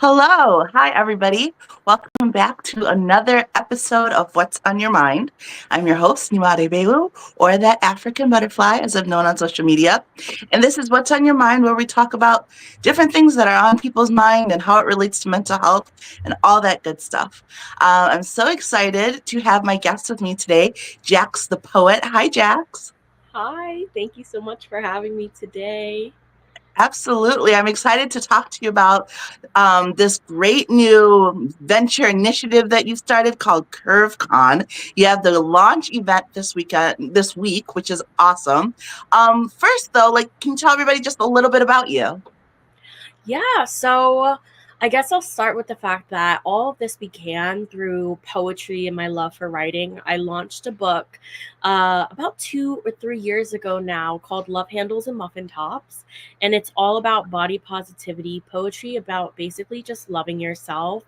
Hello. Hi, everybody. Welcome back to another episode of What's on Your Mind. I'm your host, Nimade Belu, or that African butterfly, as I'm known on social media. And this is What's on Your Mind, where we talk about different things that are on people's mind and how it relates to mental health and all that good stuff. I'm so excited to have my guest with me today, Jax the Poet. Hi, Jax. Hi, thank you so much for having me today. Absolutely. I'm excited to talk to you about this great new venture initiative that you started called CurveCon. You have the launch event this week, which is awesome. First, though, can you tell everybody just a little bit about you? So I guess I'll start with the fact that all of this began through poetry and my love for writing. I launched a book about 2 or 3 years ago now called Love Handles and Muffin Tops. And it's all about body positivity, poetry about basically just loving yourself.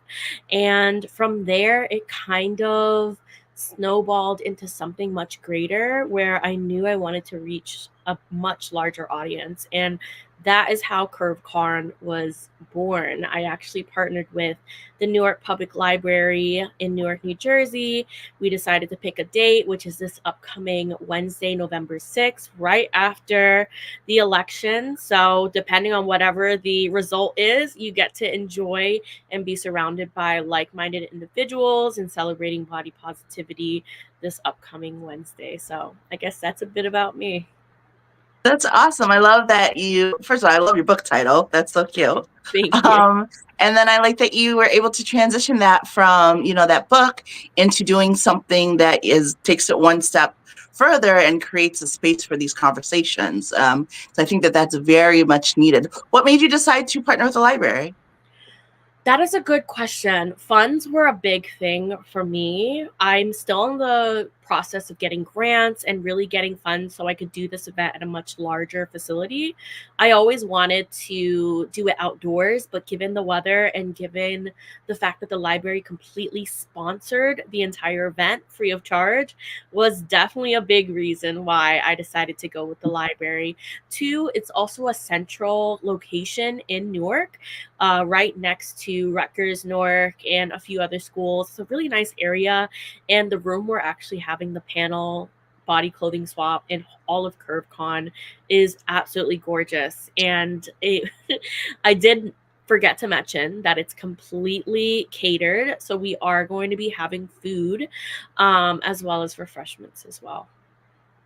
And from there, it kind of snowballed into something much greater where I knew I wanted to reach a much larger audience. And that is how CurveCon was born. I actually partnered with the Newark Public Library in Newark, New Jersey. We decided to pick a date, which is this upcoming Wednesday, November 6th, right after the election. So, depending on whatever the result is, you get to enjoy and be surrounded by like minded individuals and celebrating body positivity this upcoming Wednesday. So, I guess that's a bit about me. That's awesome. I love that first of all, I love your book title. That's so cute. Thank you. Um, and then I like that you were able to transition that from, that book into doing something that takes it one step further and creates a space for these conversations. So I think that that's very much needed. What made you decide to partner with the library? That is a good question. Funds were a big thing for me. I'm still in the process of getting grants and really getting funds so I could do this event at a much larger facility. I always wanted to do it outdoors, but given the weather and given the fact that the library completely sponsored the entire event free of charge was definitely a big reason why I decided to go with the library. Two, it's also a central location in Newark, right next to Rutgers, Newark, and a few other schools. It's a really nice area. And the room we're actually having the panel body clothing swap in all of CurveCon is absolutely gorgeous. And I did forget to mention that it's completely catered. So we are going to be having food as well as refreshments as well.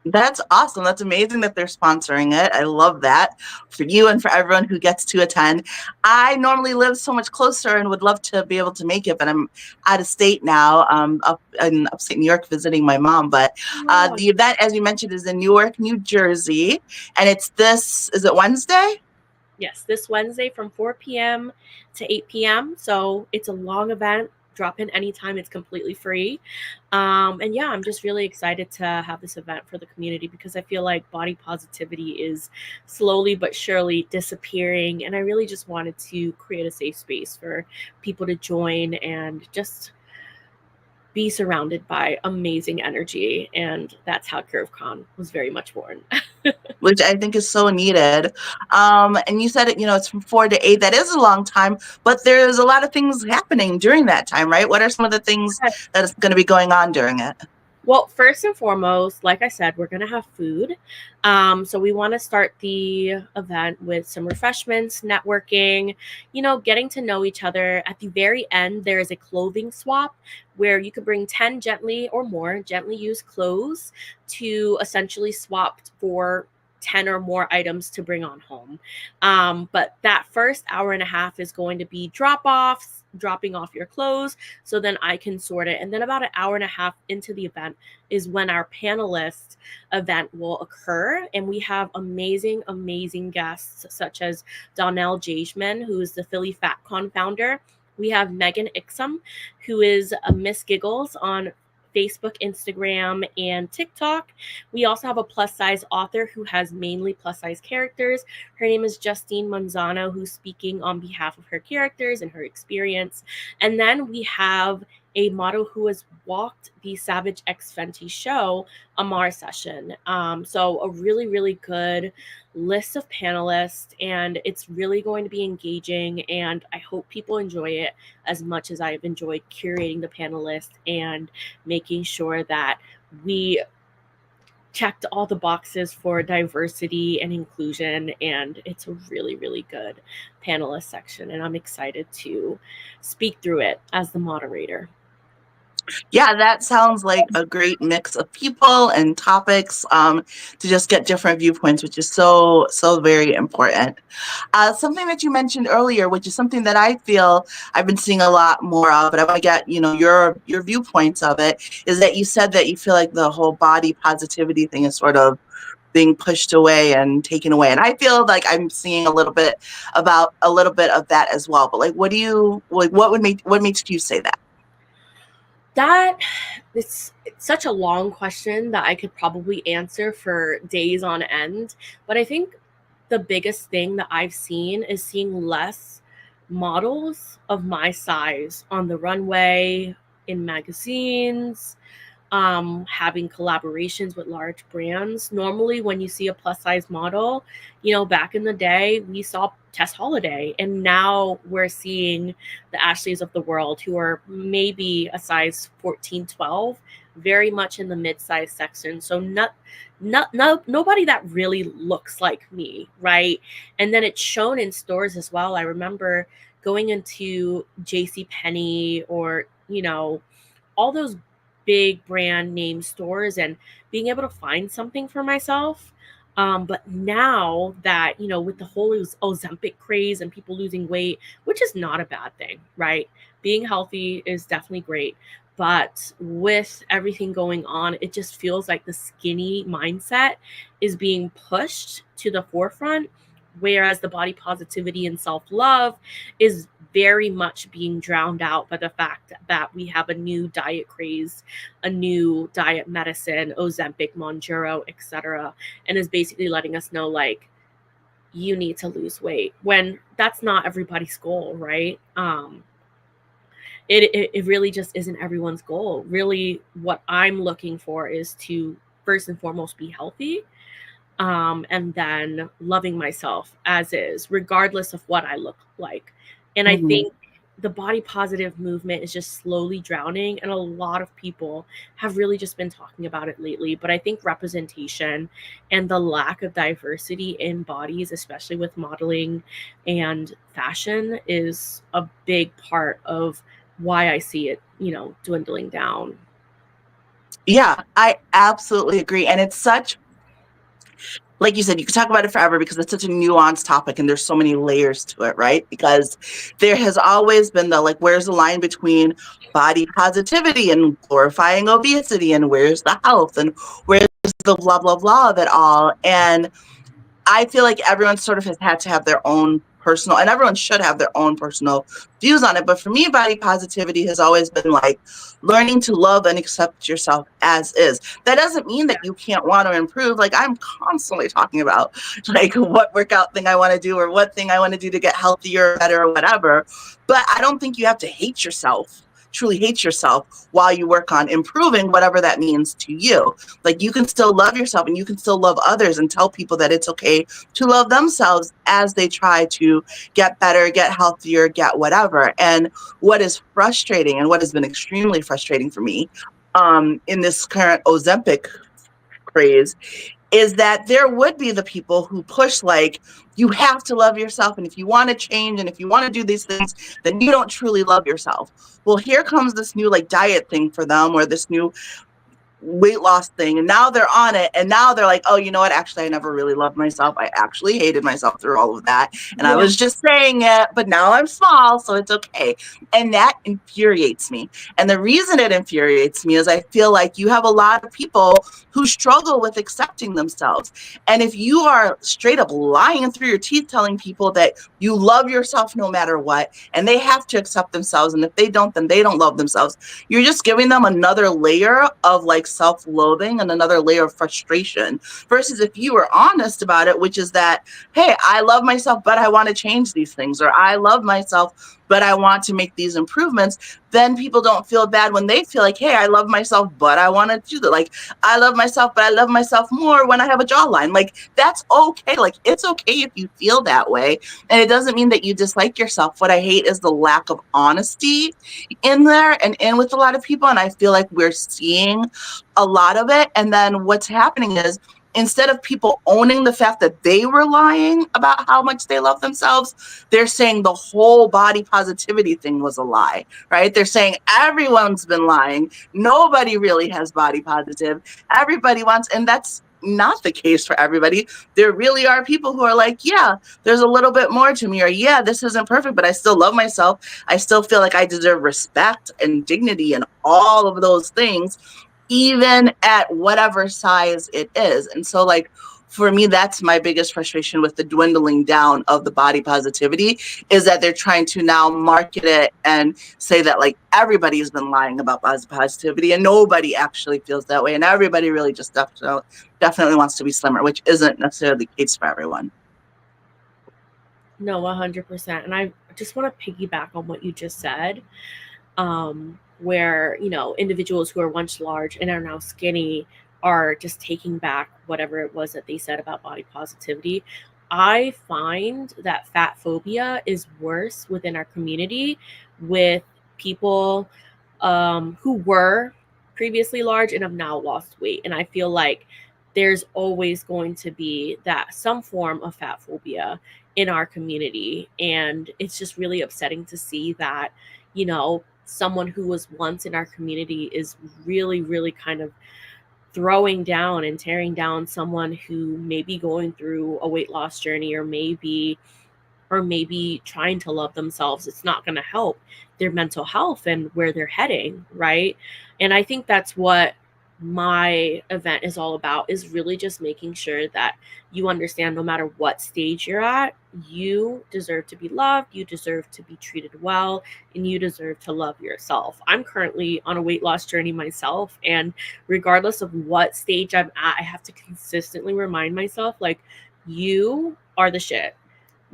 That's awesome. That's amazing that they're sponsoring it. I love that for you and for everyone who gets to attend. I normally live so much closer and would love to be able to make it, but I'm out of state now, up in upstate New York visiting my mom. But Oh, the event, as you mentioned, is in Newark, New Jersey. And is it Wednesday? yes, this Wednesday from 4 p.m. to 8 p.m. So it's a long event. Drop in anytime. It's completely free. And yeah, I'm just really excited to have this event for the community because I feel like body positivity is slowly but surely disappearing. And I really just wanted to create a safe space for people to join and just be surrounded by amazing energy. And that's how CurveCon was very much born. Which I think is so needed. And you said it's from 4 to 8. That is a long time, but there's a lot of things happening during that time, right? What are some of the things that is going to be going on during it? Well, first and foremost, like I said, we're going to have food. So we want to start the event with some refreshments, networking, getting to know each other. At the very end, there is a clothing swap where you could bring 10 gently or more gently used clothes to essentially swap for 10 or more items to bring on home. But that first hour and a half is going to be dropping off your clothes so then I can sort it. And then about an hour and a half into the event is when our panelist event will occur. And we have amazing, amazing guests such as Donnell Jageman, who is the Philly FatCon founder. We have Megan Ixom, who is a Miss Giggles on Facebook, Instagram, and TikTok. We also have a plus size author who has mainly plus size characters. Her name is Justine Manzano, who's speaking on behalf of her characters and her experience. And then we have a model who has walked the Savage X Fenty show, a Mars session. So a really, really good list of panelists, and it's really going to be engaging, and I hope people enjoy it as much as I've enjoyed curating the panelists and making sure that we checked all the boxes for diversity and inclusion, and it's a really, really good panelist section, and I'm excited to speak through it as the moderator. Yeah, that sounds like a great mix of people and topics, to just get different viewpoints, which is so, so very important. Something that you mentioned earlier, which is something that I feel I've been seeing a lot more of, but I want to get, your viewpoints of it, is that you said that you feel like the whole body positivity thing is sort of being pushed away and taken away. And I feel like I'm seeing a little bit of that as well. But like, what makes you say that? That it's such a long question that I could probably answer for days on end, but I think the biggest thing that I've seen is seeing less models of my size on the runway, in magazines, having collaborations with large brands. Normally, when you see a plus size model, back in the day, we saw Tess Holiday, and now we're seeing the Ashleys of the world who are maybe a size 14, 12, very much in the mid-size section. So nobody that really looks like me, right? And then it's shown in stores as well. I remember going into J.C. Penney or all those big brand name stores and being able to find something for myself. But now that, with the whole Ozempic craze and people losing weight, which is not a bad thing, right? Being healthy is definitely great. But with everything going on, it just feels like the skinny mindset is being pushed to the forefront, whereas the body positivity and self love is very much being drowned out by the fact that we have a new diet craze, a new diet medicine, Ozempic, Mounjaro, etc., and is basically letting us know, like, you need to lose weight, when that's not everybody's goal, right? It really just isn't everyone's goal. Really, what I'm looking for is to first and foremost be healthy, and then loving myself as is, regardless of what I look like. And I Mhm. think the body positive movement is just slowly drowning, and a lot of people have really just been talking about it lately. But I think representation and the lack of diversity in bodies, especially with modeling and fashion, is a big part of why I see it, dwindling down. Yeah, I absolutely agree. And it's such, like you said, you could talk about it forever because it's such a nuanced topic and there's so many layers to it, right? Because there has always been where's the line between body positivity and glorifying obesity, and where's the health, and where's the blah, blah, blah of it all. And I feel like everyone sort of has had to have their own personal, and everyone should have their own personal views on it. But for me, body positivity has always been like learning to love and accept yourself as is. That doesn't mean that you can't want to improve. Like, I'm constantly talking about like what workout thing I want to do or what thing I want to do to get healthier, better, or whatever. But I don't think you have to hate yourself, truly hate yourself, while you work on improving whatever that means to you. Like, you can still love yourself and you can still love others, and tell people that it's okay to love themselves as they try to get better, get healthier, get whatever. And what is frustrating, and what has been extremely frustrating for me, in this current Ozempic craze, is that there would be the people who push like, you have to love yourself, and if you want to change and if you want to do these things, then you don't truly love yourself. Well, here comes this new like diet thing for them, or this new weight loss thing, and now they're on it, and now they're like, oh, you know what, actually I never really loved myself, I actually hated myself through all of that, and I Yeah. was just saying it, but now I'm small, so it's okay. And that infuriates me. And the reason it infuriates me is I feel like you have a lot of people who struggle with accepting themselves, and if you are straight up lying through your teeth telling people that you love yourself no matter what, and they have to accept themselves, and if they don't, then they don't love themselves, you're just giving them another layer of like self-loathing and another layer of frustration, versus if you were honest about it, which is that, hey, I love myself, but I want to change these things, or I love myself, but I want to make these improvements, then people don't feel bad when they feel like, hey, I love myself, but I want to do that. Like, I love myself, but I love myself more when I have a jawline. Like, that's okay. Like, it's okay if you feel that way. And it doesn't mean that you dislike yourself. What I hate is the lack of honesty in there and in with a lot of people. And I feel like we're seeing a lot of it. And then what's happening is, instead of people owning the fact that they were lying about how much they love themselves, they're saying the whole body positivity thing was a lie, right? They're saying everyone's been lying. Nobody really has body positive. Everybody wants, and that's not the case for everybody. There really are people who are like, yeah, there's a little bit more to me, or yeah, this isn't perfect, but I still love myself. I still feel like I deserve respect and dignity and all of those things, even at whatever size it is. And so, like, for me, that's my biggest frustration with the dwindling down of the body positivity, is that they're trying to now market it and say that, like, everybody's been lying about positivity and nobody actually feels that way. And everybody really just definitely wants to be slimmer, which isn't necessarily the case for everyone. No, 100%. And I just want to piggyback on what you just said, where, individuals who are once large and are now skinny are just taking back whatever it was that they said about body positivity. I find that fat phobia is worse within our community with people who were previously large and have now lost weight. And I feel like there's always going to be that some form of fat phobia in our community. And it's just really upsetting to see that, someone who was once in our community is really, really kind of throwing down and tearing down someone who may be going through a weight loss journey, or maybe trying to love themselves. It's not going to help their mental health and where they're heading, right? And I think that's what my event is all about, is really just making sure that you understand, no matter what stage you're at, you deserve to be loved, you deserve to be treated well, and you deserve to love yourself. I'm currently on a weight loss journey myself, and regardless of what stage I'm at, I have to consistently remind myself, like, you are the shit.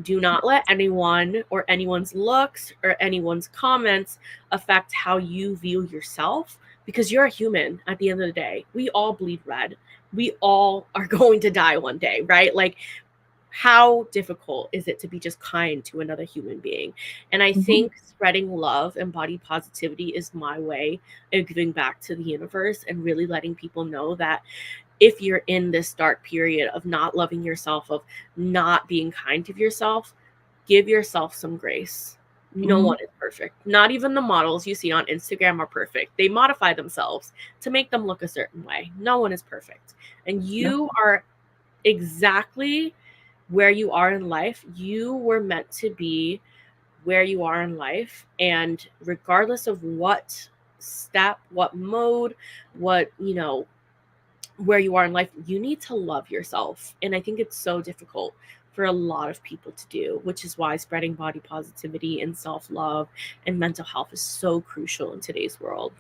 Do not let anyone or anyone's looks or anyone's comments affect how you view yourself, because you're a human at the end of the day. We all bleed red. We all are going to die one day, right? Like, how difficult is it to be just kind to another human being? And I think spreading love and body positivity is my way of giving back to the universe and really letting people know that if you're in this dark period of not loving yourself, of not being kind to yourself, give yourself some grace. No one is perfect. Not even the models you see on Instagram are perfect. They modify themselves to make them look a certain way. No one is perfect. And you are exactly where you are in life. You were meant to be where you are in life. And regardless of what step, what mode, what, where you are in life, you need to love yourself. And I think it's so difficult for a lot of people to do, which is why spreading body positivity and self-love and mental health is so crucial in today's world.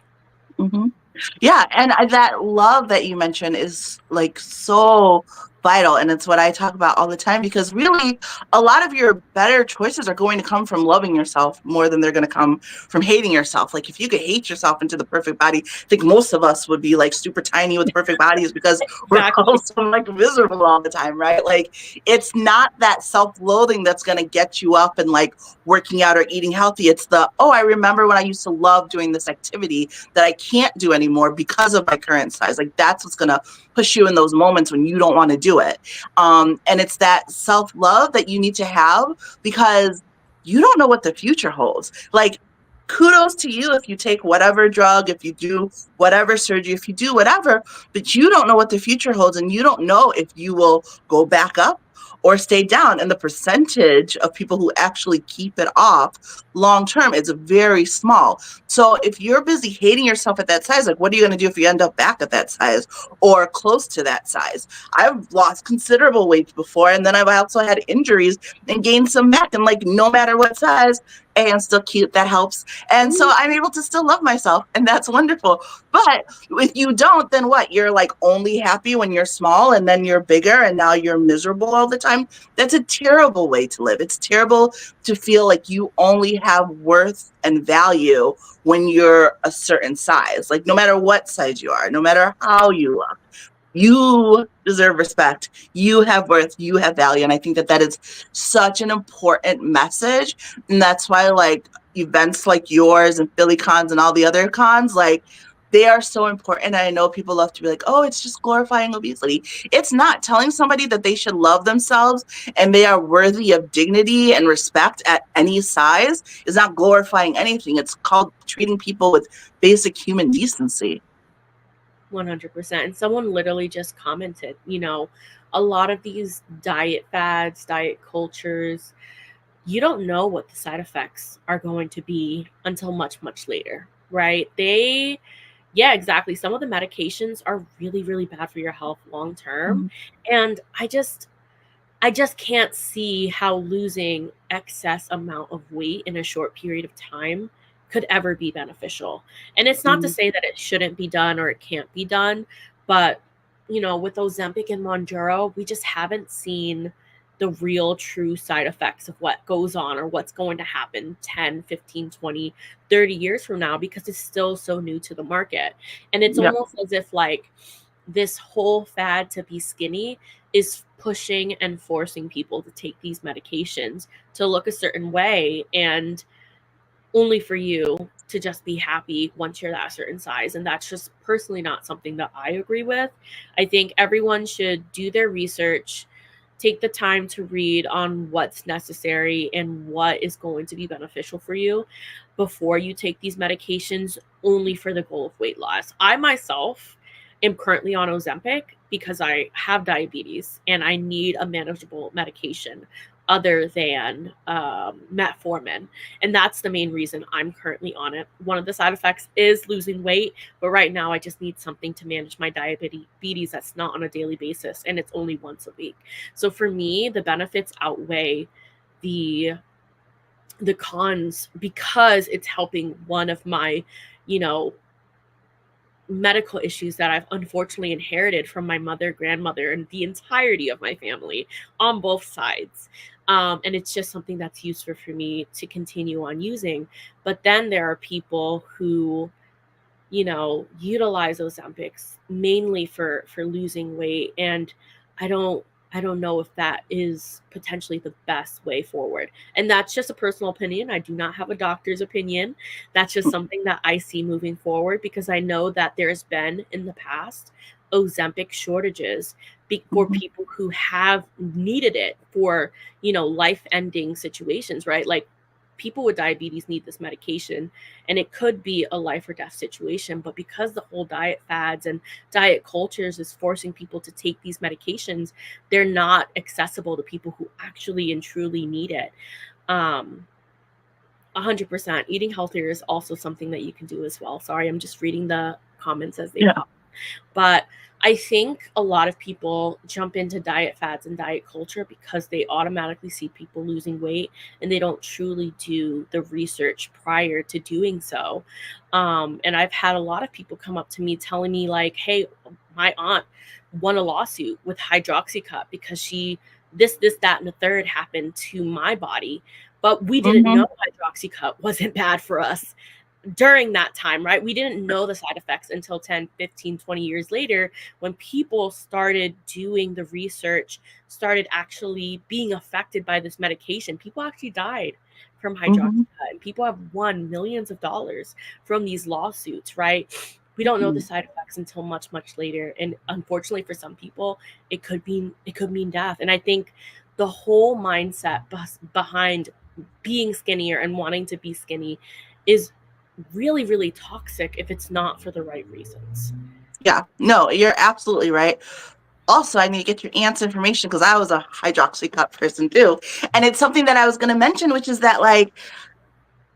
Yeah, and that love that you mentioned is, like, so vital, and it's what I talk about all the time, because really a lot of your better choices are going to come from loving yourself more than they're going to come from hating yourself. Like, if you could hate yourself into the perfect body, I think most of us would be like super tiny with perfect bodies, because we're also like miserable all the time, right? Like, it's not that self-loathing that's going to get you up and like working out or eating healthy. It's the, oh, I remember when I used to love doing this activity that I can't do anymore because of my current size. Like, that's what's going to push you in those moments when you don't want to do it. And it's that self-love that you need to have, because you don't know what the future holds. Like, kudos to you if you take whatever drug, if you do whatever surgery, if you do whatever, but you don't know what the future holds, and you don't know if you will go back up or stay down. And the percentage of people who actually keep it off long term is very small. So if you're busy hating yourself at that size, like, what are you going to do if you end up back at that size or close to that size? I've lost considerable weight before, and then I've also had injuries and gained some back, and like, no matter what size, and still cute, that helps. And so I'm able to still love myself, and that's wonderful. But if you don't, then what? You're like only happy when you're small, and then you're bigger, and now you're miserable all the time, that's a terrible way to live. It's terrible to feel like you only have worth and value when you're a certain size. Like, no matter what size you are, no matter how you look, you deserve respect. You have worth. You have value. And I think that that is such an important message. And that's why, like, events like yours and Philly cons and all the other cons, like, they are so important. I know people love to be like, oh, it's just glorifying obesity. It's not. Telling somebody that they should love themselves and they are worthy of dignity and respect at any size is not glorifying anything. It's called treating people with basic human decency. 100%. And someone literally just commented, a lot of these diet fads, diet cultures, you don't know what the side effects are going to be until much, much later, right? Yeah, exactly. Some of the medications are really, really bad for your health long term. Mhm. And I just can't see how losing excess amount of weight in a short period of time could ever be beneficial. And it's not to Mhm. say that it shouldn't be done or it can't be done, but with Ozempic and Monjaro, we just haven't seen the real true side effects of what goes on or what's going to happen 10, 15, 20, 30 years from now because it's still so new to the market. And it's Yeah. almost as if like this whole fad to be skinny is pushing and forcing people to take these medications to look a certain way and only for you to just be happy once you're that certain size. And that's just personally not something that I agree with. I think everyone should do their research, take the time to read on what's necessary and what is going to be beneficial for you before you take these medications only for the goal of weight loss. I myself am currently on Ozempic because I have diabetes and I need a manageable medication other than metformin. And that's the main reason I'm currently on it. One of the side effects is losing weight, but right now I just need something to manage my diabetes that's not on a daily basis and it's only once a week. So for me, the benefits outweigh the the cons because it's helping one of my, you know, medical issues that I've unfortunately inherited from my mother, grandmother, and the entirety of my family on both sides. And it's just something that's useful for me to continue on using. But then there are people who utilize Ozempics mainly for losing weight, and I don't I don't know if that is potentially the best way forward. And that's just a personal opinion. I do not have a doctor's opinion. That's just something that I see moving forward because I know that there's been in the past Ozempic shortages for Mhm. people who have needed it for, life-ending situations, right? Like people with diabetes need this medication and it could be a life or death situation, but because the whole diet fads and diet cultures is forcing people to take these medications, they're not accessible to people who actually and truly need it. um 100%. Eating healthier is also something that you can do as well. Sorry, I'm just reading the comments as they Yeah. pop. But I think a lot of people jump into diet fads and diet culture because they automatically see people losing weight and they don't truly do the research prior to doing so. And I've had a lot of people come up to me telling me, like, hey, my aunt won a lawsuit with hydroxycut because this, that, and the third happened to my body. But we didn't know Mhm. hydroxycut wasn't bad for us during that time, right? We didn't know the side effects until 10, 15, 20 years later when people started doing the research, started actually being affected by this medication. People actually died from hydroxycut Mhm. and people have won millions of dollars from these lawsuits, right? We don't know the Mhm. side effects until much, much later. And unfortunately for some people, it could mean death. And I think the whole mindset behind being skinnier and wanting to be skinny is really, really toxic if it's not for the right reasons. Yeah. No, you're absolutely right. Also, I need to get your aunt's information because I was a hydroxycut person too. And it's something that I was going to mention, which is that, like,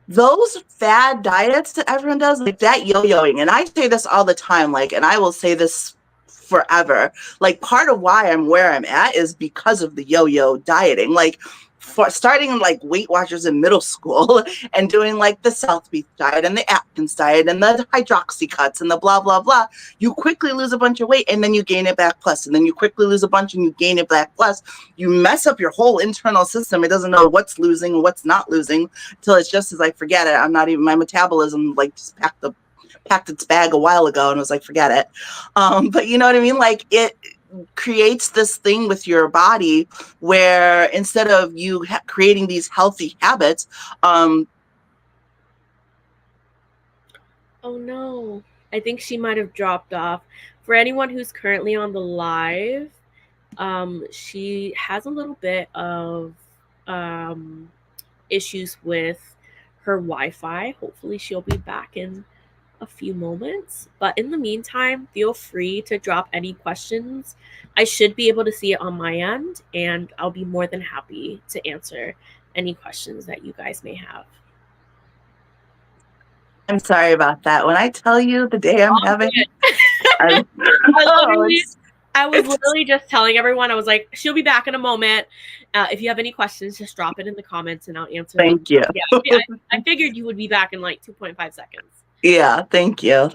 those fad diets that everyone does, like that yo-yoing, and I say this all the time, like, and I will say this forever. Like, part of why I'm where I'm at is because of the yo-yo dieting. Like, for starting like Weight Watchers in middle school and doing like the South Beach diet and the Atkins diet and the hydroxy cuts and the blah, blah, blah, you quickly lose a bunch of weight and then you gain it back plus, and then you quickly lose a bunch and you gain it back plus. You mess up your whole internal system. It doesn't know what's losing and what's not losing until it's just as like, forget it. I'm not even, my metabolism like just packed its bag a while ago and was like, forget it. But you know what I mean? Like it creates this thing with your body where instead of you creating these healthy habits, Oh no, I think she might have dropped off. For anyone who's currently on the live, she has a little bit of issues with her Wi-Fi. Hopefully she'll be back in a few moments. But in the meantime, feel free to drop any questions. I should be able to see it on my end, and I'll be more than happy to answer any questions that you guys may have. I'm sorry about that. When I tell you the day I'm having, I was it's literally just telling everyone, I was like, she'll be back in a moment. If you have any questions, just drop it in the comments and I'll answer them. thank you. Yeah, I figured you would be back in like 2.5 seconds. Yeah, thank you.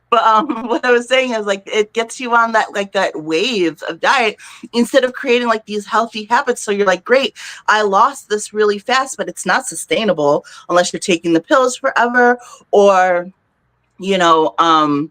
But what I was saying is like it gets you on that like that wave of diet instead of creating like these healthy habits. So you're like, great, I lost this really fast, but it's not sustainable unless you're taking the pills forever or you know,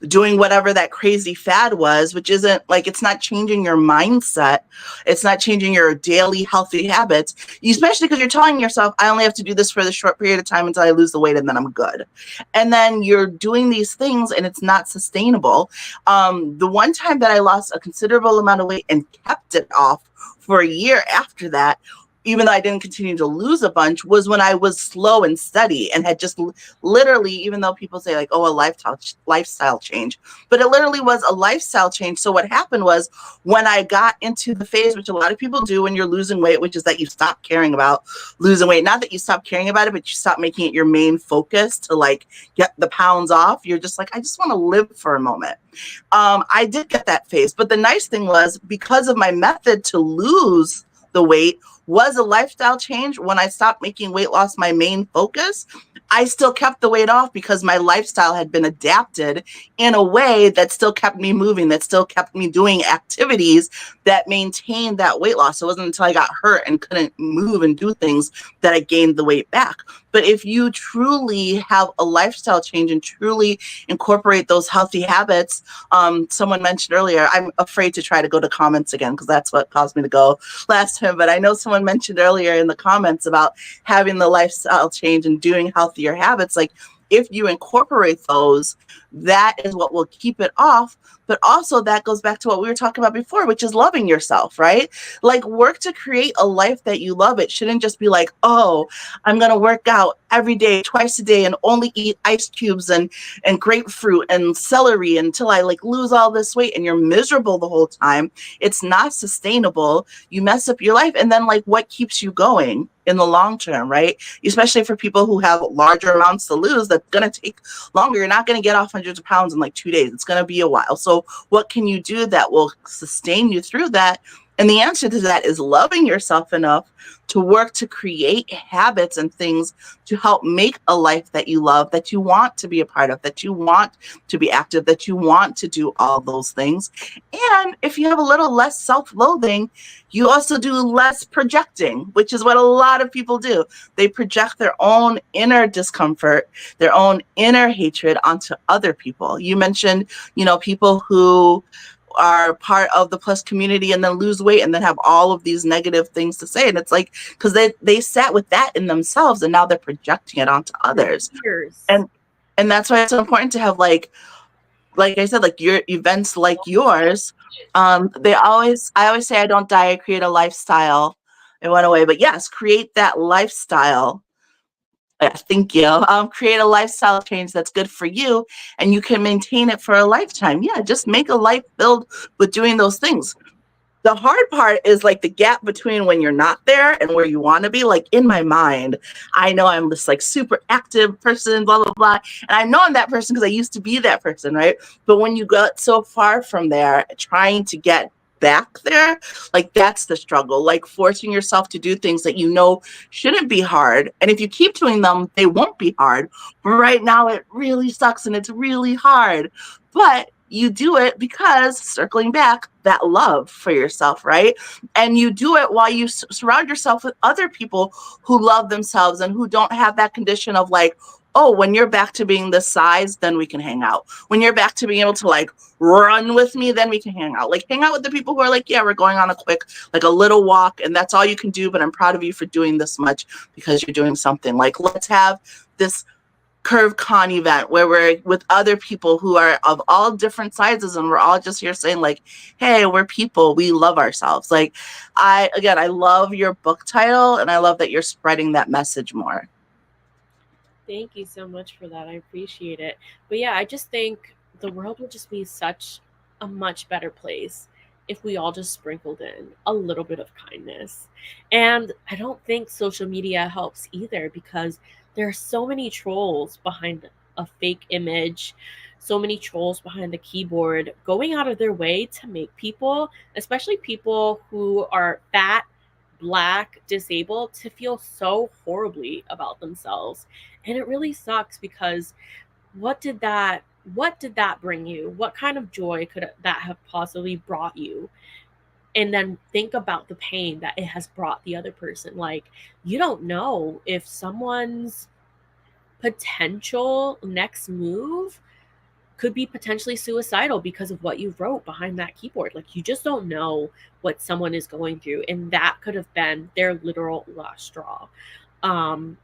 doing whatever that crazy fad was, which isn't like, it's not changing your mindset. It's not changing your daily healthy habits, especially because you're telling yourself, I only have to do this for the short period of time until I lose the weight and then I'm good. And then you're doing these things and it's not sustainable. The one time that I lost a considerable amount of weight and kept it off for a year after that, even though I didn't continue to lose a bunch, was when I was slow and steady and had just literally, even though people say like, oh, a lifestyle change, but it literally was a lifestyle change. So what happened was when I got into the phase, which a lot of people do when you're losing weight, which is that you stop caring about losing weight. Not that you stop caring about it, but you stop making it your main focus to like get the pounds off. You're just like, I just want to live for a moment. I did get that phase. But the nice thing was because of my method to lose the weight was a lifestyle change. When I stopped making weight loss my main focus, I still kept the weight off because my lifestyle had been adapted in a way that still kept me moving, that still kept me doing activities that maintained that weight loss. It wasn't until I got hurt and couldn't move and do things that I gained the weight back. But if you truly have a lifestyle change and truly incorporate those healthy habits, someone mentioned earlier, I'm afraid to try to go to comments again because that's what caused me to go last time. But I know someone mentioned earlier in the comments about having the lifestyle change and doing healthier habits. Like if you incorporate those, that is what will keep it off. But also that goes back to what we were talking about before, which is loving yourself, right? Like work to create a life that you love. It shouldn't just be like, oh, I'm going to work out every day, twice a day, and only eat ice cubes and grapefruit and celery until I like lose all this weight and you're miserable the whole time. It's not sustainable. You mess up your life. And then like what keeps you going in the long term, right? Especially for people who have larger amounts to lose, that's going to take longer. You're not going to get off hundreds of pounds in like 2 days. It's going to be a while. So what can you do that will sustain you through that? And the answer to that is loving yourself enough to work to create habits and things to help make a life that you love, that you want to be a part of, that you want to be active, that you want to do all those things. And if you have a little less self-loathing, you also do less projecting, which is what a lot of people do. They project their own inner discomfort, their own inner hatred onto other people. You mentioned, people who are part of the plus community and then lose weight and then have all of these negative things to say. And it's like, because they sat with that in themselves and now they're projecting it onto others. And that's why it's so important to have like I said, like your events like yours. I always say I don't die, I create a lifestyle. It went away, but yes, create that lifestyle. Thank you. Create a lifestyle change that's good for you and you can maintain it for a lifetime. Yeah, just make a life filled with doing those things. The hard part is like the gap between when you're not there and where you want to be. Like in my mind, I know I'm this like super active person, blah, blah, blah. And I know I'm that person because I used to be that person, right? But when you got so far from there, trying to get back there, like that's the struggle, like forcing yourself to do things that you know shouldn't be hard. And if you keep doing them, they won't be hard. But right now it really sucks and it's really hard. But you do it because, circling back, that love for yourself, right? And you do it while you surround yourself with other people who love themselves and who don't have that condition of like, oh, when you're back to being this size, then we can hang out. When you're back to being able to like run with me, then we can hang out. Like hang out with the people who are like, yeah, we're going on a quick, like a little walk, and that's all you can do. But I'm proud of you for doing this much because you're doing something. Like let's have this CurveCon event where we're with other people who are of all different sizes, and we're all just here saying like, hey, we're people, we love ourselves. Like I love your book title, and I love that you're spreading that message more. Thank you so much for that. I appreciate it. But yeah, I just think the world would just be such a much better place if we all just sprinkled in a little bit of kindness. And I don't think social media helps either, because there are so many trolls behind a fake image, so many trolls behind the keyboard going out of their way to make people, especially people who are fat, black, disabled, to feel so horribly about themselves. And it really sucks, because what did that bring you? What kind of joy could that have possibly brought you? And then think about the pain that it has brought the other person. Like, you don't know if someone's potential next move could be potentially suicidal because of what you wrote behind that keyboard. Like, you just don't know what someone is going through, and that could have been their literal last straw. um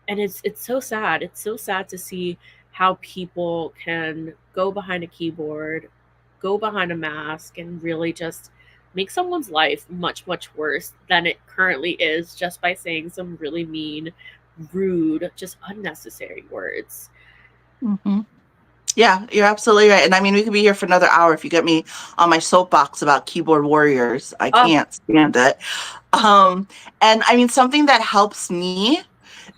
and it's so sad. It's so sad to see how people can go behind a keyboard, go behind a mask, and really just make someone's life much, much worse than it currently is, just by saying some really mean, rude, just unnecessary words. Mm-hmm. Yeah, you're absolutely right. And I mean, we could be here for another hour if you get me on my soapbox about keyboard warriors. I Oh, can't stand it. Um, and I mean, something that helps me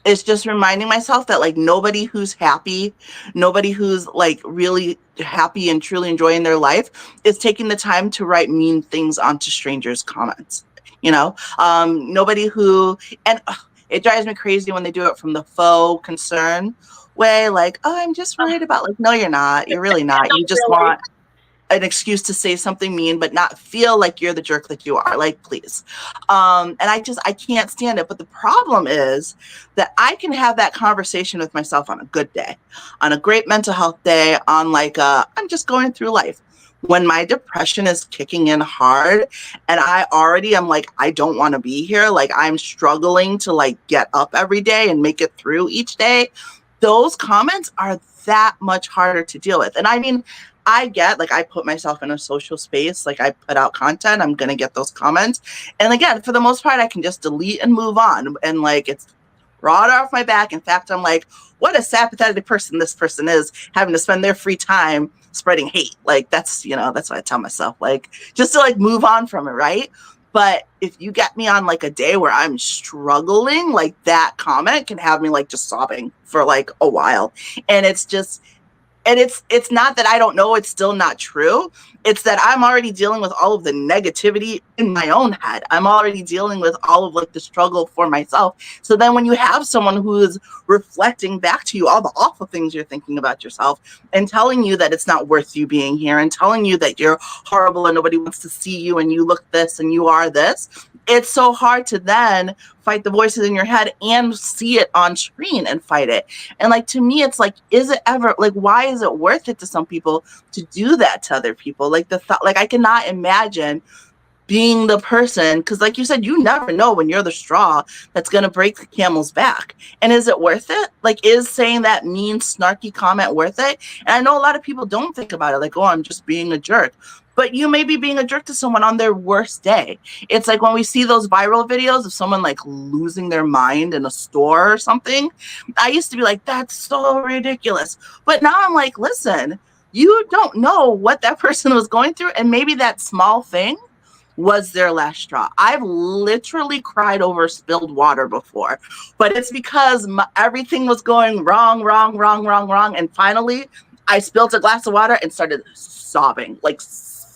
is just reminding myself that like nobody who's happy, nobody who's like really happy and truly enjoying their life is taking the time to write mean things onto strangers' comments. Nobody who, and it drives me crazy when they do it from the faux concern way, like, oh, I'm just worried about, like, no, you're not. You're really not. You just really? want an excuse to say something mean, but not feel like you're the jerk that you are. Like, please. And I can't stand it. But the problem is that I can have that conversation with myself on a good day, on a great mental health day, on like, I'm just going through life. When my depression is kicking in hard and I already am like, I don't want to be here. Like I'm struggling to like get up every day and make it through each day. Those comments are that much harder to deal with. And I mean, I get like I put myself in a social space, like I put out content, I'm gonna get those comments. And again, for the most part, I can just delete and move on. And like it's brought off my back. In fact, I'm like, what a sad, pathetic person this person is, having to spend their free time spreading hate. Like that's, that's what I tell myself, like just to like move on from it, right? But if you get me on like a day where I'm struggling, like that comment can have me like just sobbing for like a while. And it's just, and it's not that I don't know it's still not true. It's that I'm already dealing with all of the negativity in my own head. I'm already dealing with all of like the struggle for myself. So then when you have someone who is reflecting back to you all the awful things you're thinking about yourself and telling you that it's not worth you being here and telling you that you're horrible and nobody wants to see you and you look this and you are this, it's so hard to then fight the voices in your head and see it on screen and fight it. And like, to me, it's like, is it ever like, why is it worth it to some people to do that to other people? Like the thought, like I cannot imagine being the person, because like you said, you never know when you're the straw that's going to break the camel's back. And is it worth it? Like, is saying that mean, snarky comment worth it? And I know a lot of people don't think about it like, oh, I'm just being a jerk. But you may be being a jerk to someone on their worst day. It's like when we see those viral videos of someone like losing their mind in a store or something. I used to be like, that's so ridiculous. But now I'm like, listen, you don't know what that person was going through. And maybe that small thing was their last straw. I've literally cried over spilled water before, but it's because everything was going wrong. And finally, I spilled a glass of water and started sobbing, like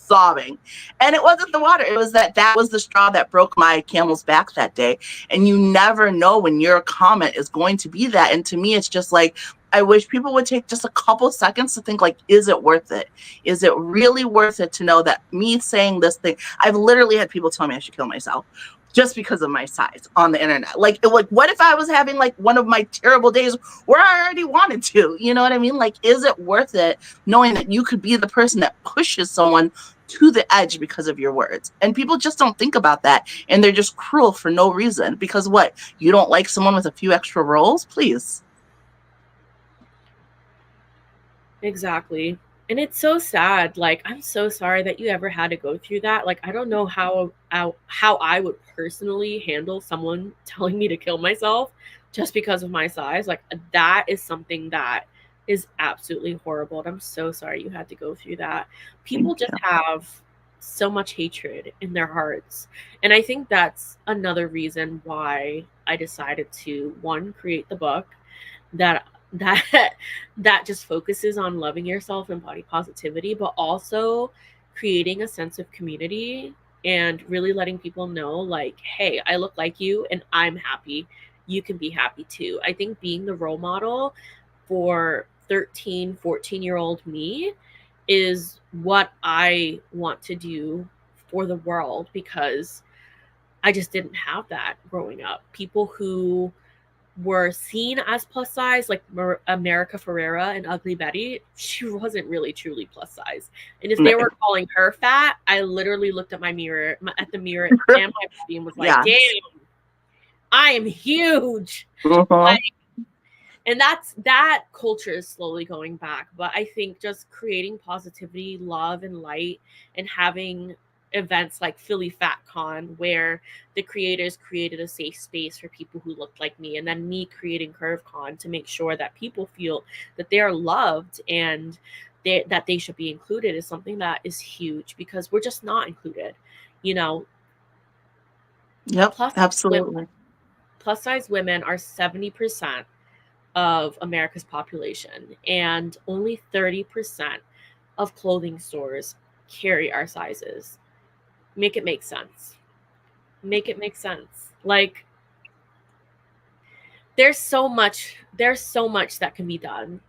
sobbing. And it wasn't the water. It was that was the straw that broke my camel's back that day. And you never know when your comment is going to be that. And to me, it's just like, I wish people would take just a couple seconds to think like, is it worth it? Is it really worth it to know that me saying this thing? I've literally had people tell me I should kill myself just because of my size on the internet. Like, what if I was having like one of my terrible days where I already wanted to? You know what I mean? Like, is it worth it knowing that you could be the person that pushes someone to the edge because of your words? And people just don't think about that. And they're just cruel for no reason. Because what? You don't like someone with a few extra rolls? Please. Exactly. And it's so sad. Like, I'm so sorry that you ever had to go through that. Like, I don't know how I would personally handle someone telling me to kill myself just because of my size. Like, that is something that is absolutely horrible. And I'm so sorry you had to go through that. People Thank just you. have so much hatred in their hearts. And I think that's another reason why I decided to, one, create the book that that that just focuses on loving yourself and body positivity, but also creating a sense of community and really letting people know, like, hey, I look like you and I'm happy, you can be happy too. I think being the role model for 13-14-year-old me is what I want to do for the world, because I just didn't have that growing up. People who were seen as plus size, like America Ferrera and Ugly Betty, she wasn't really truly plus size. And if they were calling her fat, I literally looked at at the mirror and my body and was like, Yeah. damn, I am huge. Uh-huh. Like, and that culture is slowly going back. But I think just creating positivity, love, and light, and having events like Philly Fat Con, where the creators created a safe space for people who looked like me, and then me creating CurveCon to make sure that people feel that they are loved and that they should be included, is something that is huge, because we're just not included. You know, Yep, plus absolutely. plus size women are 70% of America's population, and only 30% of clothing stores carry our sizes. Make it make sense. Make it make sense. Like, there's so much that can be done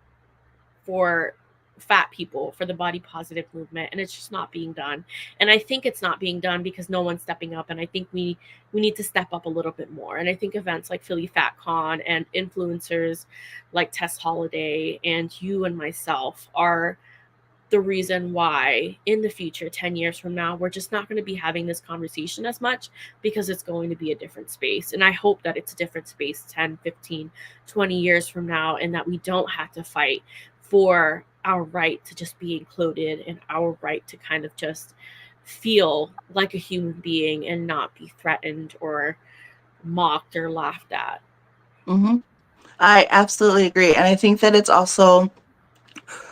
for fat people, for the body positive movement, and it's just not being done. And I think it's not being done because no one's stepping up, and I think we need to step up a little bit more. And I think events like Philly Fat Con and influencers like Tess Holiday and you and myself are the reason why in the future, 10 years from now, we're just not going to be having this conversation as much, because it's going to be a different space. And I hope that it's a different space 10, 15, 20 years from now, and that we don't have to fight for our right to just be included and our right to kind of just feel like a human being and not be threatened or mocked or laughed at. Mm-hmm. I absolutely agree. And I think that it's also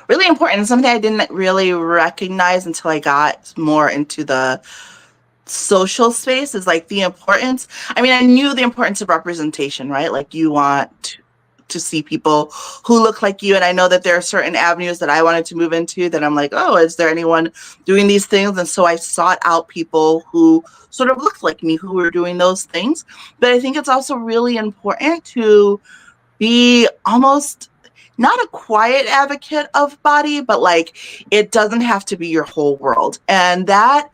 really important. Something I didn't really recognize until I got more into the social space is like the importance. I mean, I knew the importance of representation, right? Like you want to see people who look like you. And I know that there are certain avenues that I wanted to move into that I'm like, oh, is there anyone doing these things? And so I sought out people who sort of looked like me who were doing those things. But I think it's also really important to be almost not a quiet advocate of body, but like it doesn't have to be your whole world. And that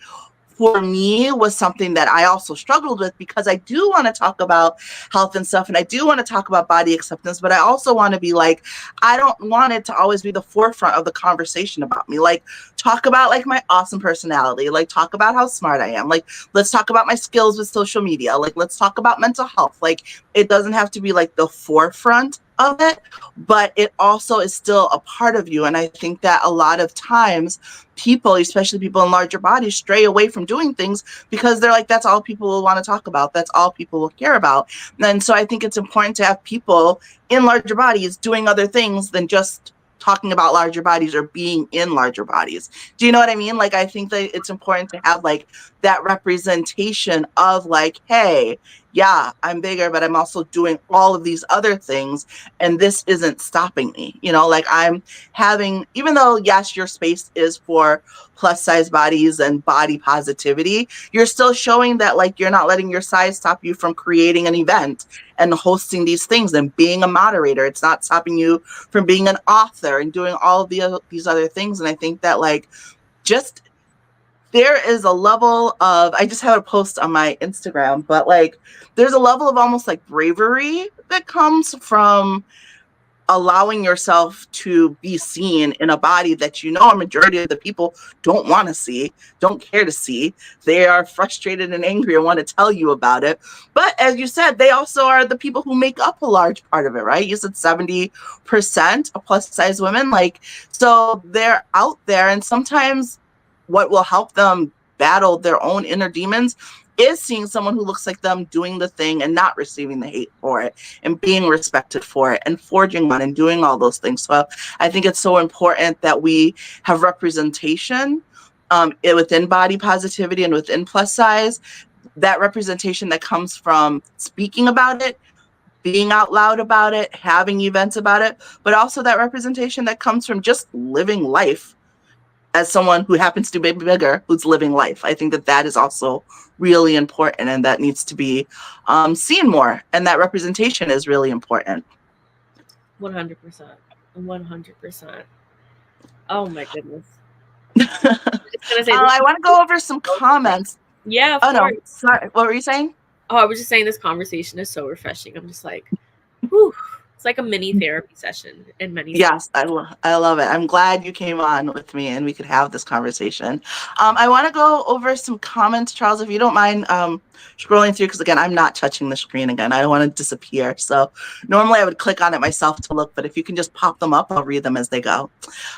for me was something that I also struggled with, because I do want to talk about health and stuff, and I do want to talk about body acceptance, but I also want to be like, I don't want it to always be the forefront of the conversation about me. Like, talk about like my awesome personality, like talk about how smart I am, like let's talk about my skills with social media, like let's talk about mental health. Like, it doesn't have to be like the forefront of it, but it also is still a part of you. And I think that a lot of times people, especially people in larger bodies, stray away from doing things because they're like, that's all people will want to talk about. That's all people will care about. And so I think it's important to have people in larger bodies doing other things than just talking about larger bodies or being in larger bodies. Do you know what I mean? Like, I think that it's important to have like that representation of like, hey, yeah, I'm bigger, but I'm also doing all of these other things, and this isn't stopping me. Like I'm having, even though, yes, your space is for plus size bodies and body positivity, you're still showing that like you're not letting your size stop you from creating an event and hosting these things and being a moderator. It's not stopping you from being an author and doing all of these other things. And I think that like just there is a level of, I just had a post on my Instagram, but like there's a level of almost like bravery that comes from allowing yourself to be seen in a body that a majority of the people don't want to see, don't care to see. They are frustrated and angry and want to tell you about it. But as you said, they also are the people who make up a large part of it, right? You said 70% of plus size women. Like, so they're out there, and sometimes what will help them battle their own inner demons is seeing someone who looks like them doing the thing and not receiving the hate for it and being respected for it and forging on and doing all those things. So I think it's so important that we have representation within body positivity and within plus size, that representation that comes from speaking about it, being out loud about it, having events about it, but also that representation that comes from just living life as someone who happens to be bigger, who's living life. I think that that is also really important, and that needs to be seen more. And that representation is really important. 100%. 100%. Oh my goodness. Just gonna say this. I want to go over some comments. Yeah, of Oh, no. course. Sorry. What were you saying? Oh, I was just saying this conversation is so refreshing. I'm just like, whew. It's like a mini therapy session in many senses. Yes, I love it. I'm glad you came on with me and we could have this conversation. I want to go over some comments, Charles, if you don't mind scrolling through, because again, I'm not touching the screen again. I don't want to disappear. So normally I would click on it myself to look, but if you can just pop them up, I'll read them as they go.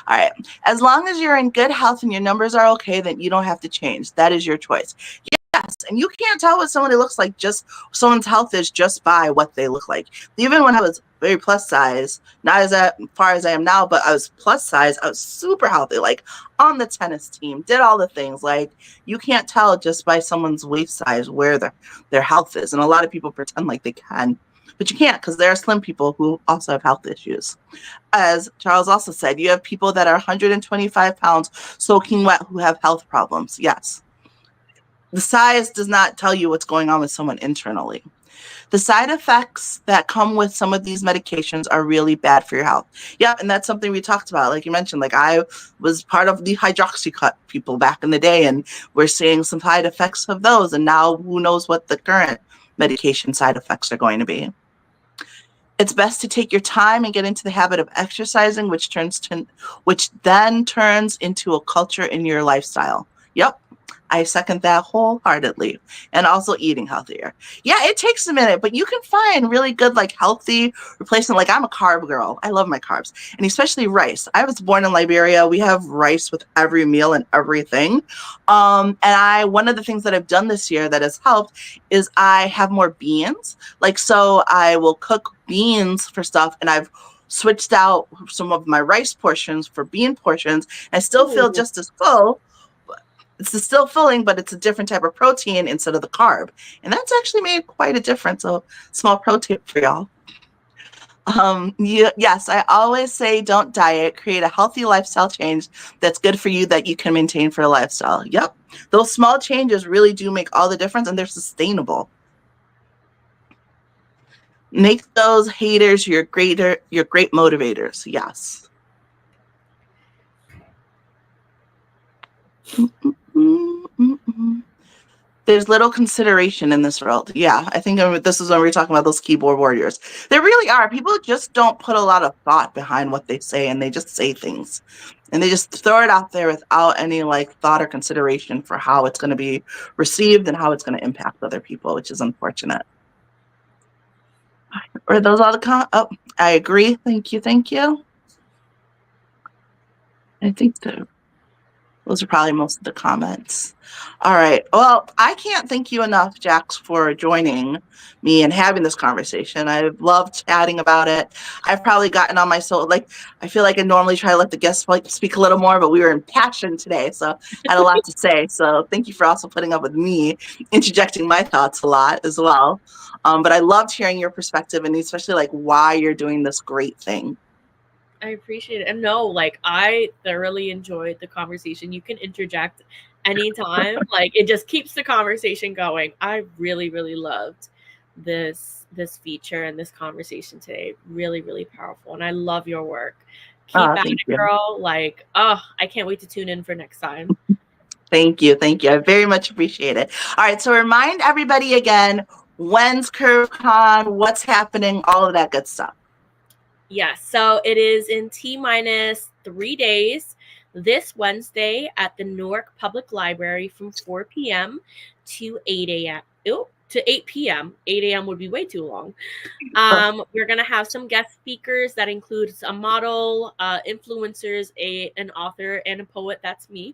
All right. As long as you're in good health and your numbers are okay, then you don't have to change. That is your choice. Yes, and you can't tell what somebody looks like, just someone's health is just by what they look like. Even when I was very plus size, not as far as I am now, but I was plus size, I was super healthy, like on the tennis team, did all the things. Like you can't tell just by someone's waist size where their health is. And a lot of people pretend like they can, but you can't, because there are slim people who also have health issues. As Charles also said, you have people that are 125 pounds soaking wet who have health problems. Yes. The size does not tell you what's going on with someone internally. The side effects that come with some of these medications are really bad for your health. Yeah, and that's something we talked about. Like you mentioned, like I was part of the hydroxycut people back in the day, and we're seeing some side effects of those. And now who knows what the current medication side effects are going to be. It's best to take your time and get into the habit of exercising, which then turns into a culture in your lifestyle. Yep. I second that wholeheartedly. And also eating healthier. Yeah, it takes a minute, but you can find really good, like healthy replacement. Like I'm a carb girl. I love my carbs, and especially rice. I was born in Liberia. We have rice with every meal and everything. And one of the things that I've done this year that has helped is I have more beans. Like, so I will cook beans for stuff, and I've switched out some of my rice portions for bean portions. I still feel just as full. It's still filling, but it's a different type of protein instead of the carb. And that's actually made quite a difference. So small pro tip for y'all. Yes, I always say don't diet, create a healthy lifestyle change that's good for you that you can maintain for a lifestyle. Yep. Those small changes really do make all the difference, and they're sustainable. Make those haters your great motivators. Yes. There's little consideration in this world. Yeah, I think this is when we're talking about those keyboard warriors. There really are. People just don't put a lot of thought behind what they say, and they just say things. And they just throw it out there without any like thought or consideration for how it's going to be received and how it's going to impact other people, which is unfortunate. Are those all the oh, I agree. Thank you. Thank you. I think so. Those are probably most of the comments. All right. Well, I can't thank you enough, Jax, for joining me and having this conversation. I've loved chatting about it. I've probably gotten on my soul. Like, I feel like I normally try to let the guests speak a little more, but we were in passion today. So I had a lot to say. So thank you for also putting up with me, interjecting my thoughts a lot as well. But I loved hearing your perspective and especially like why you're doing this great thing. I appreciate it. And no, like I thoroughly enjoyed the conversation. You can interject anytime. Like it just keeps the conversation going. I really, really loved this feature and this conversation today. Really, really powerful. And I love your work. Keep at Thank it, you. girl. Like, oh, I can't wait to tune in for next time. Thank you. Thank you. I very much appreciate it. All right. So remind everybody again, when's CurveCon, what's happening, all of that good stuff. Yes. So it is in T-3 days this Wednesday at the Newark Public Library from 4 p.m. to 8 a.m. To 8 p.m. 8 a.m. would be way too long. We're going to have some guest speakers that includes a model, influencers, an author, and a poet. That's me.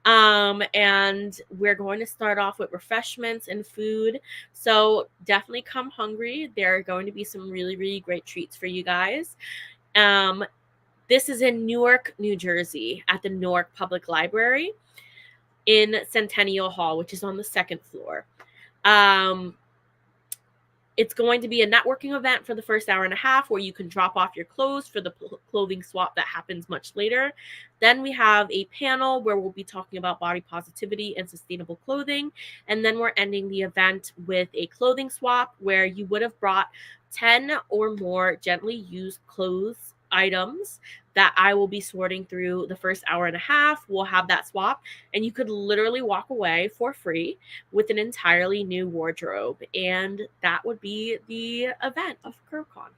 And we're going to start off with refreshments and food. So definitely come hungry. There are going to be some really, really great treats for you guys. This is in Newark, New Jersey at the Newark Public Library in Centennial Hall, which is on the second floor. It's going to be a networking event for the first hour and a half where you can drop off your clothes for the clothing swap that happens much later. Then we have a panel where we'll be talking about body positivity and sustainable clothing. And then we're ending the event with a clothing swap where you would have brought 10 or more gently used clothes items that I will be sorting through the first hour and a half. We'll have that swap, and you could literally walk away for free with an entirely new wardrobe. And that would be the event of CurveCon.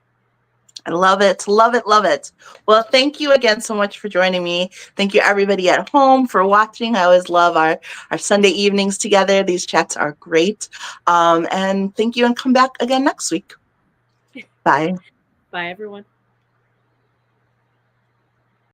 I love it. Love it. Love it. Well, thank you again so much for joining me. Thank you, everybody at home, for watching. I always love our Sunday evenings together. These chats are great. And thank you, and come back again next week. Bye. Bye, everyone.